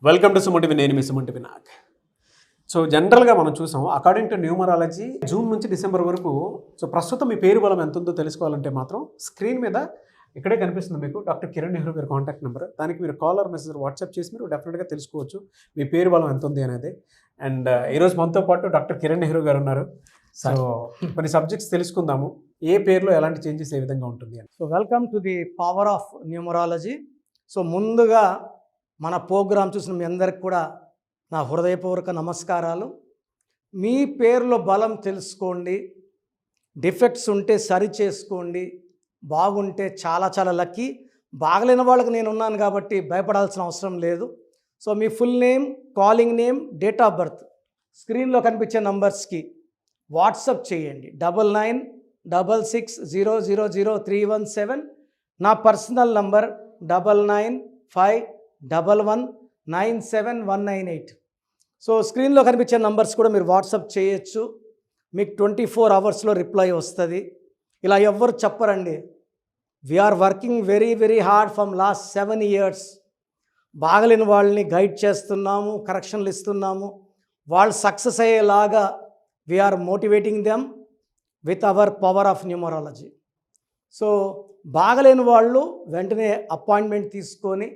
Welcome to Suman TV. నేను మీ Suman TV Nag. So జనరల్గా మనం చూసాం, అకార్డింగ్ టు న్యూమరాలజీ జూన్ నుంచి డిసెంబర్ వరకు ప్రస్తుతం మీ పేరు బలం ఎంత ఉందో తెలుసుకోవాలంటే మాత్రం స్క్రీన్ మీద ఇక్కడే కనిపిస్తుంది మీకు డాక్టర్ కిరణ్ నెహ్రూ గారి కాంటాక్ట్ నెంబర్. దానికి మీరు కాల్ ఆర్ మెసేజ్ వాట్సాప్ చేసి మీరు డెఫినెట్గా తెలుసుకోవచ్చు మీ పేరు బలం ఎంత ఉంది అనేది. అండ్ ఈరోజు మనతో పాటు డాక్టర్ కిరణ్ నెహ్రూ గారు ఉన్నారు. సో కొన్ని సబ్జెక్ట్స్ తెలుసుకుందాము, ఏ పేరులో ఎలాంటి చేంజెస్ ఏ విధంగా ఉంటుంది అని. So welcome to the power of numerology. So ముందుగా మన ప్రోగ్రాం చూసిన మీ అందరికి కూడా నా హృదయపూర్వక నమస్కారాలు. మీ పేరులో బలం తెలుసుకోండి, డిఫెక్ట్స్ ఉంటే సరి చేసుకోండి, బాగుంటే చాలా చాలా లక్కీ. బాగలేని వాళ్ళకి నేను ఉన్నాను కాబట్టి భయపడాల్సిన అవసరం లేదు. So me full name, calling name, date of birth స్క్రీన్లో కనిపించే నంబర్స్కి వాట్సప్ చేయండి. 9966000317. నా పర్సనల్ నంబర్ 995111971998. సో స్క్రీన్లో కనిపించే నంబర్స్ కూడా మీరు వాట్సప్ చేయొచ్చు. మీకు 24 అవర్స్లో రిప్లై వస్తుంది. ఇలా ఎవ్వరు చెప్పరండి. We're working very very hard from last 7 years. బాగలేని వాళ్ళని గైడ్ చేస్తున్నాము, కరెక్షన్లు ఇస్తున్నాము. వాళ్ళు సక్సెస్ అయ్యేలాగా we're motivating them with our power of numerology. So బాగలేని వాళ్ళు వెంటనే అపాయింట్మెంట్ తీసుకొని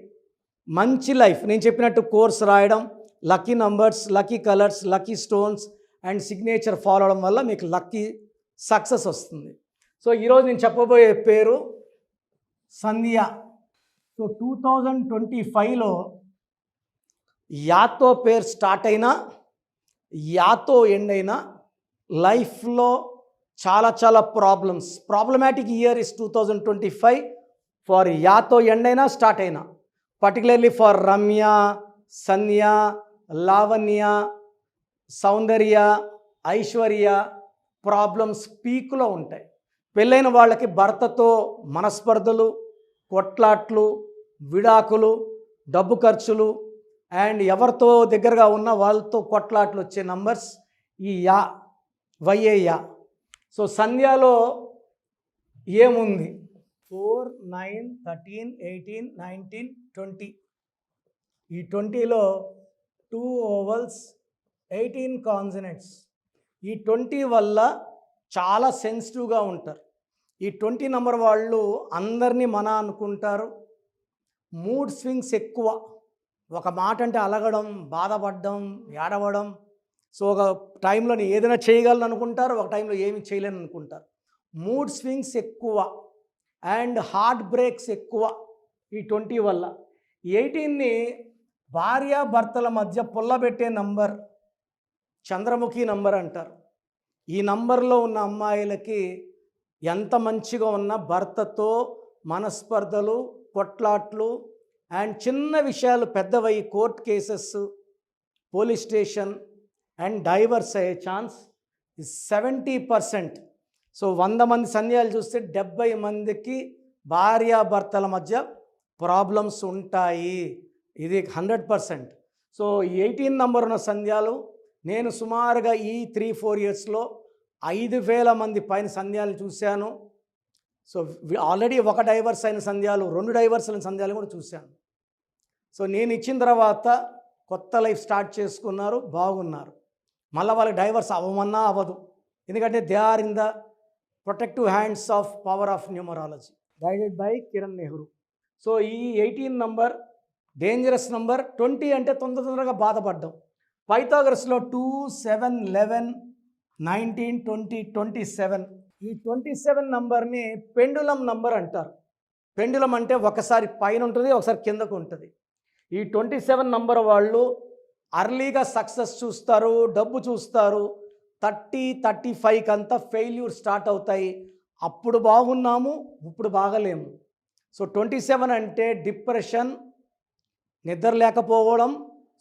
మంచి లైఫ్, నేను చెప్పినట్టు కోర్స్ రాయడం, lucky numbers, lucky colours, lucky stones and signature follow అవడం వల్ల మీకు లక్కీ సక్సెస్ వస్తుంది. సో ఈరోజు నేను చెప్పబోయే పేరు సంధ్య. సో 2025లో యాతో పేరు స్టార్ట్ అయినా యాతో ఎండ్ అయినా లైఫ్లో చాలా చాలా ప్రాబ్లమాటిక్ ఇయర్ ఇస్ 2025 ఫర్ యాతో ఎండ్ అయినా స్టార్ట్ అయినా, particularly for Ramya, Sandhya, Lavanya, Soundarya, Aishwarya. Problems పీక్లో ఉంటాయి. పెళ్ళైన వాళ్ళకి భర్తతో మనస్పర్ధలు, కొట్లాట్లు, విడాకులు, డబ్బు ఖర్చులు అండ్ ఎవరితో దగ్గరగా ఉన్న వాళ్ళతో కొట్లాట్లు వచ్చే నంబర్స్ ఈ యా, వైఏయా. సో సంధ్యాలో ఏముంది? 4, 9, 13, 18, 19, 20. ఈ 20లో 2 ఓవల్స్, 18 కాన్సనెంట్స్. ఈ 20 వల్ల చాలా సెన్సిటివ్గా ఉంటారు. ఈ 20 నెంబర్ వాళ్ళు అందరినీ మన అనుకుంటారు. మూడ్ స్వింగ్స్ ఎక్కువ. ఒక మాట అంటే అలగడం, బాధపడడం, ఏడవడం. సో ఒక టైంలో నేను ఏదైనా చేయగలను అనుకుంటారు, ఒక టైంలో ఏమి చేయలేను అనుకుంటారు. మూడ్ స్వింగ్స్ ఎక్కువ అండ్ హార్ట్ బ్రేక్స్ ఎక్కువ ఈ 20 వల్ల. 18ని భార్యాభర్తల మధ్య పుల్లబెట్టే నంబర్, చంద్రముఖి నంబర్ అంటారు. ఈ నంబర్లో ఉన్న అమ్మాయిలకి ఎంత మంచిగా ఉన్న భర్తతో మనస్పర్ధలు, కొట్లాట్లు అండ్ చిన్న విషయాలు పెద్దవై court cases, police station and divorce అయ్యే ఛాన్స్ 70%. సో 100 మంది సంధ్యాలు చూస్తే 70 మందికి భార్యాభర్తల మధ్య ప్రాబ్లమ్స్ ఉంటాయి. ఇది 100%. సో 18 నంబర్ ఉన్న సంధ్యాలు నేను సుమారుగా ఈ 3-4 ఇయర్స్లో 5,000 మంది పైన సంధ్యాలు చూశాను. సో ఆల్రెడీ ఒక డైవర్స్ అయిన సంధ్యాలు, 2 డైవర్స్ అయిన సంధ్యాలు కూడా చూశాను. సో నేను ఇచ్చిన తర్వాత కొత్త లైఫ్ స్టార్ట్ చేసుకున్నారు, బాగున్నారు. మళ్ళీ వాళ్ళకి డైవర్స్ అవ్వమన్నా అవ్వదు, ఎందుకంటే they are in the protective hands of power of numerology guided by Kiran Nehru. So ఈ 18 నంబర్ డేంజరస్ నంబర్. 20 అంటే తొందరగా బాధపడ్డం. పైథాగరస్లో 2, 7, 11, 19, 20, 27. ఈ 27 నంబర్ని పెండులం నంబర్ అంటారు. పెండులం అంటే ఒకసారి పైన ఉంటుంది, ఒకసారి కిందకు ఉంటుంది. ఈ 27 నంబర్ వాళ్ళు అర్లీగా సక్సెస్ చూస్తారు, డబ్బు చూస్తారు. 30-35 అంతా ఫెయిల్యూర్ స్టార్ట్ అవుతాయి. అప్పుడు బాగున్నాము, ఇప్పుడు బాగలేము. సో 27 అంటే డిప్రెషన్, నిద్ర లేకపోవడం,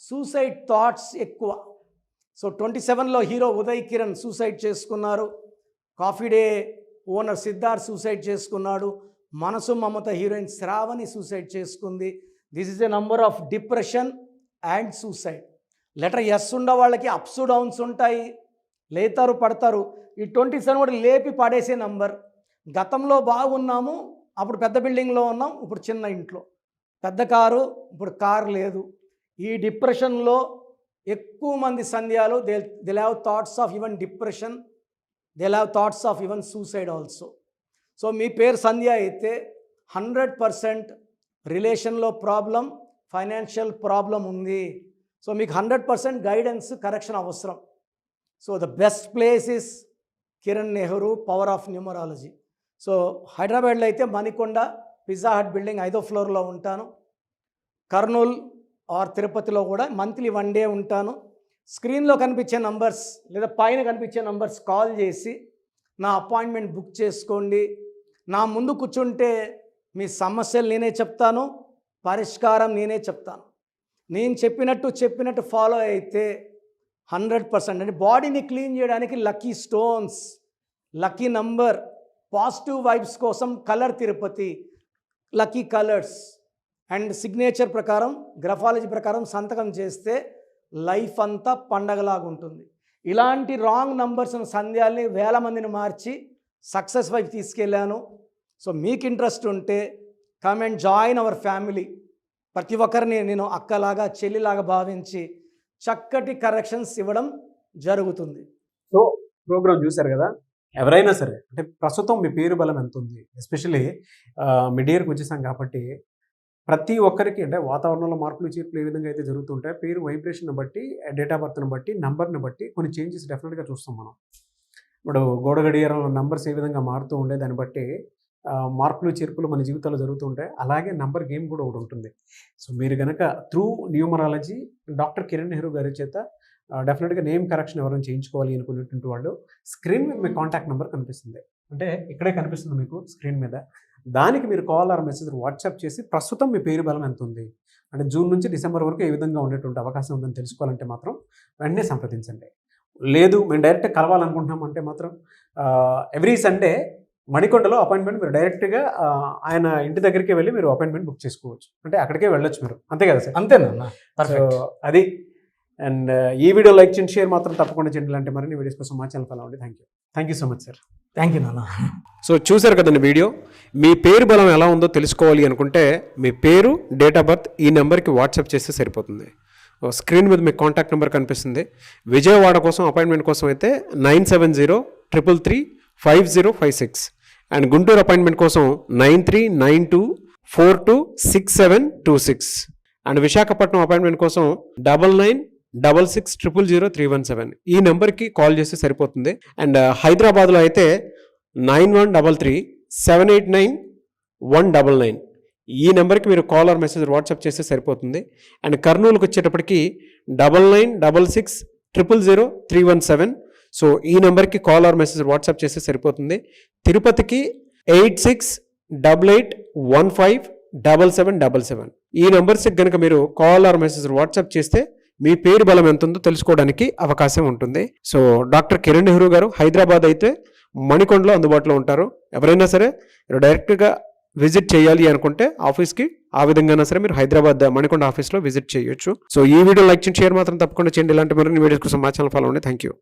సూసైడ్ థాట్స్ ఎక్కువ. సో 27లో హీరో ఉదయ్ కిరణ్ సూసైడ్ చేసుకున్నారు. Coffee day owner Siddharth suicide చేసుకున్నాడు. మనసు మమత హీరోయిన్ శ్రావణి సూసైడ్ చేసుకుంది. This is a number of depression and suicide. Letter S ఉన్న వాళ్ళకి అప్స్ డౌన్స్ ఉంటాయి, లేతారు పడతారు. ఈ 27 కూడా లేపి పడేసే నంబర్. గతంలో బాగున్నాము, అప్పుడు పెద్ద బిల్డింగ్లో ఉన్నాం, ఇప్పుడు చిన్న ఇంట్లో. పెద్ద కారు, ఇప్పుడు కారు లేదు. ఈ డిప్రెషన్లో ఎక్కువ మంది సంధ్యాలు they have thoughts of even depression, they have thoughts of even suicide also. So మీ పేరు సంధ్య అయితే 100% రిలేషన్లో ప్రాబ్లం, ఫైనాన్షియల్ ప్రాబ్లం ఉంది. సో మీకు 100% గైడెన్స్, కరెక్షన్ అవసరం. So the best place is Kiran Nehru power of numerology. So హైదరాబాద్లో అయితే మణికొండ పిజ్జా హట్ బిల్డింగ్ 5వ ఫ్లోర్లో ఉంటాను. కర్నూలు ఆర్ తిరుపతిలో కూడా మంత్లీ 1 డే ఉంటాను. స్క్రీన్లో కనిపించే నంబర్స్ లేదా పైన కనిపించే నంబర్స్ కాల్ చేసి నా అపాయింట్మెంట్ బుక్ చేసుకోండి. నా ముందు కూర్చుంటే మీ సమస్యలు నేనే చెప్తాను, పరిష్కారం నేనే చెప్తాను. నేను చెప్పినట్టు ఫాలో అయితే 100% అంటే బాడీని క్లీన్ చేయడానికి lucky stones, lucky number, positive vibes కోసం colour Tirupati, lucky colours and signature ప్రకారం, గ్రఫాలజీ ప్రకారం సంతకం చేస్తే లైఫ్ అంతా పండగలాగా ఉంటుంది. ఇలాంటి రాంగ్ నంబర్స్ సంధ్యాల్ని 1000 మందిని మార్చి సక్సెస్ వైపు తీసుకెళ్ళాను. సో మీకు ఇంట్రెస్ట్ ఉంటే come and join our family. ప్రతి ఒక్కరిని నేను అక్కలాగా చెల్లిలాగా భావించి చక్కటి కరెక్షన్స్ ఇవ్వడం జరుగుతుంది. సో ప్రోగ్రామ్ చూశారు కదా, ఎవరైనా సరే అంటే ప్రస్తుతం మీ పేరు బలం ఎంత ఉంది, ఎస్పెషల్లీ మిడ్ ఇయర్కి వచ్చేసాం కాబట్టి ప్రతి ఒక్కరికి అంటే వాతావరణంలో మార్పులు చేర్పులు ఏ విధంగా అయితే జరుగుతుంటాయి, పేరు వైబ్రేషన్ బట్టి, డేట్ ఆఫ్ బర్త్ని బట్టి, నంబర్ని బట్టి కొన్ని చేంజెస్ డెఫినెట్గా చూస్తాం మనం. ఇప్పుడు గోడ గడియారంలో నంబర్స్ ఏ విధంగా మారుతూ ఉండే దాన్ని బట్టి మార్పులు చేర్పులు మన జీవితాల్లో జరుగుతూ ఉంటాయి. అలాగే నంబర్ గేమ్ కూడా ఒకటి ఉంటుంది. సో మీరు కనుక through numerology doctor Kiran Nehru గారి చేత డెఫినెట్గా నేమ్ కరెక్షన్ ఎవరైనా చేయించుకోవాలి అనుకునేటువంటి వాళ్ళు స్క్రీన్ మీద మీ కాంటాక్ట్ నెంబర్ కనిపిస్తుంది, అంటే ఇక్కడే కనిపిస్తుంది మీకు స్క్రీన్ మీద. దానికి మీరు కాల్ ఆర్ మెసేజ్ వాట్సాప్ చేసి ప్రస్తుతం మీ పేరు బలం ఎంత ఉంది, అంటే జూన్ నుంచి డిసెంబర్ వరకు ఏ విధంగా ఉండేటువంటి అవకాశం ఉందని తెలుసుకోవాలంటే మాత్రం వెంటనే సంప్రదించండి. లేదు మేము డైరెక్ట్ కలవాలనుకుంటున్నాం అంటే మాత్రం ఎవ్రీ సండే మణికొండలో అపాయింట్మెంట్ మీరు డైరెక్ట్గా ఆయన ఇంటి దగ్గరికి వెళ్ళి మీరు అపాయింట్మెంట్ బుక్ చేసుకోవచ్చు, అంటే అక్కడికే వెళ్ళొచ్చు మీరు, అంతే కదా సార్? అంతేనా? అది. అండ్ ఈ వీడియో లైక్ చేయండి, షేర్ మాత్రం తప్పకుండా చేయండి. అంటే మరిన్ని వీడియోస్ కోసం మా ఛానల్ ఫాలో అవ్వండి. Thank you so much sir. Thank you నాన్న. సో చూసారు కదండి వీడియో. మీ పేరు బలం ఎలా ఉందో తెలుసుకోవాలి అనుకుంటే మీ పేరు, డేట్ ఆఫ్ బర్త్ ఈ నెంబర్కి వాట్సాప్ చేస్తే సరిపోతుంది. స్క్రీన్ మీద మీకు కాంటాక్ట్ నెంబర్ కనిపిస్తుంది. విజయవాడ కోసం అపాయింట్మెంట్ కోసం అయితే 9703335056 అండ్ గుంటూరు అపాయింట్మెంట్ కోసం 9392426726 అండ్ విశాఖపట్నం అపాయింట్మెంట్ కోసం 9966000317 ఈ నెంబర్కి కాల్ చేస్తే సరిపోతుంది. అండ్ హైదరాబాద్లో అయితే 9133789199 ఈ నెంబర్కి మీరు కాల్ ఆర్ మెసేజ్ వాట్సాప్ చేస్తే సరిపోతుంది. అండ్ కర్నూలుకి వచ్చేటప్పటికి 9966000317 సో ఈ నెంబర్కి కాల్ ఆర్ మెసేజ్ వాట్సాప్ చేస్తే సరిపోతుంది. తిరుపతికి 8688157777 ఈ నెంబర్స్కి కనుక మీరు కాల్ ఆర్ మెసేజ్ వాట్సాప్ చేస్తే మీ పేరు బలం ఎంత ఉందో తెలుసుకోవడానికి అవకాశం ఉంటుంది. సో డాక్టర్ కిరణ్ నెహ్రూ గారు హైదరాబాద్ అయితే మణికొండలో అందుబాటులో ఉంటారు. ఎవరైనా సరే డైరెక్ట్గా విజిట్ చేయాలి అనుకుంటే ఆఫీస్కి ఆ విధంగా సరే మీరు హైదరాబాద్ మణికొండ ఆఫీస్లో విజిట్ చేయొచ్చు. సో ఈ వీడియో లైక్ చేయండి, షేర్ మాత్రం తప్పకుండా చేయండి. ఇలాంటి మరిన్ని వీడియోస్ కోసం మా ఛానల్ ఫాలో అవ్వండి. Thank you.